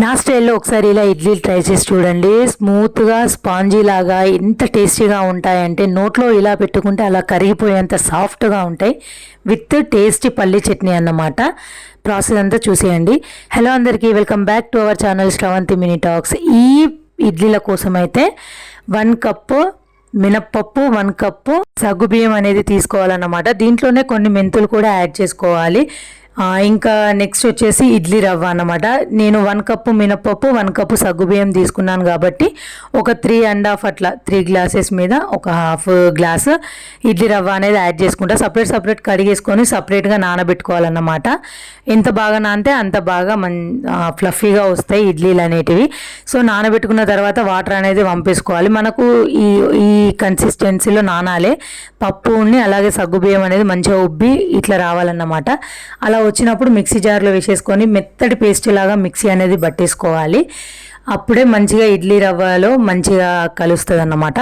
నా స్టైల్లో ఒకసారి ఇలా ఇడ్లీలు ట్రై చేసి చూడండి. స్మూత్గా స్పాంజీ లాగా ఎంత టేస్టీగా ఉంటాయంటే నోట్లో ఇలా పెట్టుకుంటే అలా కరిగిపోయేంత సాఫ్ట్గా ఉంటాయి. విత్ టేస్టీ పల్లి చట్నీ అన్నమాట. ప్రాసెస్ అంతా చూసేయండి. హలో అందరికీ, welcome back to our channel Sravanthi mini talks. ఈ ఇడ్లీల కోసం అయితే 1 కప్పు మినప్పప్పు, 1 కప్పు సగ్గుబియ్యం అనేది తీసుకోవాలన్నమాట. దీంట్లోనే కొన్ని మెంతులు కూడా యాడ్ చేసుకోవాలి. ఇంకా నెక్స్ట్ వచ్చేసి ఇడ్లీ రవ్వ అన్నమాట. నేను 1 కప్పు మినప్పప్పు, 1 కప్పు సగ్గుబియ్యం తీసుకున్నాను కాబట్టి ఒక 3.5 అట్లా 3 గ్లాసెస్ మీద ఒక హాఫ్ గ్లాసు ఇడ్లీ రవ్వ అనేది యాడ్ చేసుకుంటా. సపరేట్ కడిగేసుకొని సపరేట్గా నానబెట్టుకోవాలన్నమాట. ఎంత బాగా నానితే అంత బాగా ఫ్లఫీగా వస్తాయి ఇడ్లీలు అనేటివి. సో నానబెట్టుకున్న తర్వాత వాటర్ అనేది వంపేసుకోవాలి. మనకు ఈ కన్సిస్టెన్సీలో నానాలే పప్పుని, అలాగే సగ్గుబియ్యం అనేది మంచిగా ఉబ్బి ఇట్లా రావాలన్నమాట. అలా వచ్చినప్పుడు మిక్సీ జార్లో వేసేసుకొని మెత్తటి పేస్ట్ లాగా మిక్సీ అనేది పట్టేసుకోవాలి. అప్పుడే మంచిగా ఇడ్లీ రవ్వలో మంచిగా కలుస్తుంది అన్నమాట.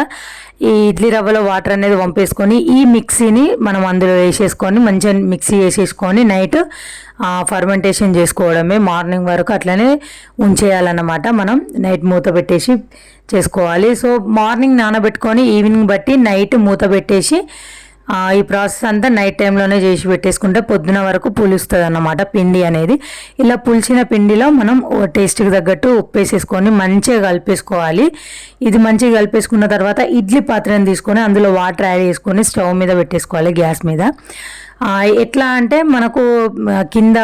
ఈ ఇడ్లీ రవ్వలో వాటర్ అనేది వంపేసుకొని ఈ మిక్సీని మనం అందులో వేసేసుకొని మంచిగా మిక్సీ వేసేసుకొని నైట్ ఫర్మెంటేషన్ చేసుకోవడమే. మార్నింగ్ వరకు అట్లనే ఉంచేయాలన్నమాట. మనం నైట్ మూత పెట్టేసి చేసుకోవాలి. సో మార్నింగ్ నానబెట్టుకొని ఈవినింగ్ బట్టి నైట్ మూత పెట్టేసి ఈ ప్రాసెస్ అంతా నైట్ టైంలోనే చేసి పెట్టేసుకుంటే పొద్దున వరకు పులుస్తుంది అన్నమాట పిండి అనేది. ఇలా పులిచిన పిండిలో మనం టేస్ట్కి తగ్గట్టు ఉప్పు వేసేసుకొని మంచిగా కలిపేసుకోవాలి. ఇది మంచిగా కలిపేసుకున్న తర్వాత ఇడ్లీ పాత్రను తీసుకొని అందులో వాటర్ యాడ్ చేసుకొని స్టవ్ మీద పెట్టేసుకోవాలి, గ్యాస్ మీద. ఎట్లా అంటే మనకు కింద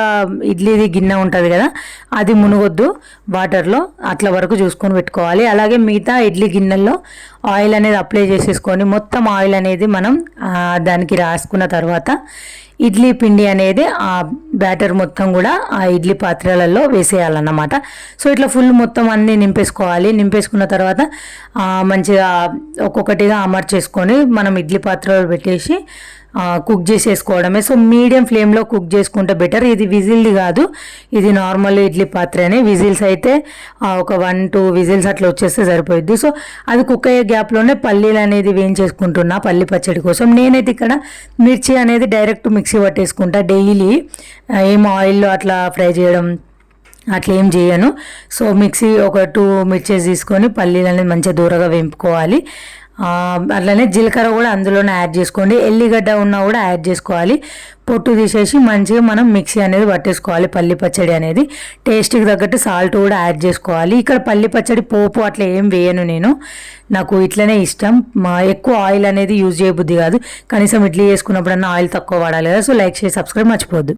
ఇడ్లీది గిన్నె ఉంటుంది కదా, అది మునగొద్దు వాటర్లో, అట్లా వరకు చూసుకొని పెట్టుకోవాలి. అలాగే మిగతా ఇడ్లీ గిన్నెల్లో ఆయిల్ అనేది అప్లై చేసేసుకొని మొత్తం ఆయిల్ అనేది మనం దానికి రాసుకున్న తర్వాత ఇడ్లీ పిండి అనేది ఆ బ్యాటర్ మొత్తం కూడా ఆ ఇడ్లీ పాత్రలలో వేసేయాలన్నమాట. సో ఇట్లా ఫుల్ మొత్తం అన్నీ నింపేసుకోవాలి. నింపేసుకున్న తర్వాత మంచిగా ఒక్కొక్కటిగా అమర్చేసుకొని మనం ఇడ్లీ పాత్రలో పెట్టేసి కుక్ చేసేసుకోవడమే. సో మీడియం ఫ్లేమ్లో కుక్ చేసుకుంటే బెటర్. ఇది విజిల్ది కాదు, ఇది నార్మల్ ఇడ్లీ పాత్రనే. విజిల్స్ అయితే ఒక 1-2 విజిల్స్ అట్లా వచ్చేస్తే సరిపోయిద్ది. సో అది కుక్ అయ్యే గ్యాప్లోనే పల్లీలు అనేది వేయించేసుకుంటున్నా పల్లి పచ్చడి కోసం. నేనైతే ఇక్కడ మిర్చి అనేది డైరెక్ట్ మిక్సీ పట్టేసుకుంటా. డైలీ ఏం ఆయిల్లో అట్లా ఫ్రై చేయడం అట్లా ఏం చేయను. సో మిక్సీ ఒక 2 మిర్చెస్ తీసుకొని పల్లీలు అనేది మంచిగా దూరగా వేపుకోవాలి. అట్లనే జీలకర్ర కూడా అందులోనే యాడ్ చేసుకోండి. ఎల్లిగడ్డ ఉన్నా కూడా యాడ్ చేసుకోవాలి. పొట్టు తీసేసి మంచిగా మనం మిక్సీ అనేది పట్టేసుకోవాలి. పల్లి పచ్చడి అనేది టేస్ట్కి తగ్గట్టు సాల్ట్ కూడా యాడ్ చేసుకోవాలి. ఇక్కడ పల్లి పచ్చడి పోపు అట్లా ఏం వేయను నేను, నాకు ఇట్లనే ఇష్టం. ఎక్కువ ఆయిల్ అనేది యూజ్ చేయబుద్ధి కాదు. కనీసం ఇడ్లీ చేసుకున్నప్పుడన్నా ఆయిల్ తక్కువ వాడాలి కదా. సో లైక్ చేసి సబ్స్క్రైబ్ మర్చిపోవద్దు.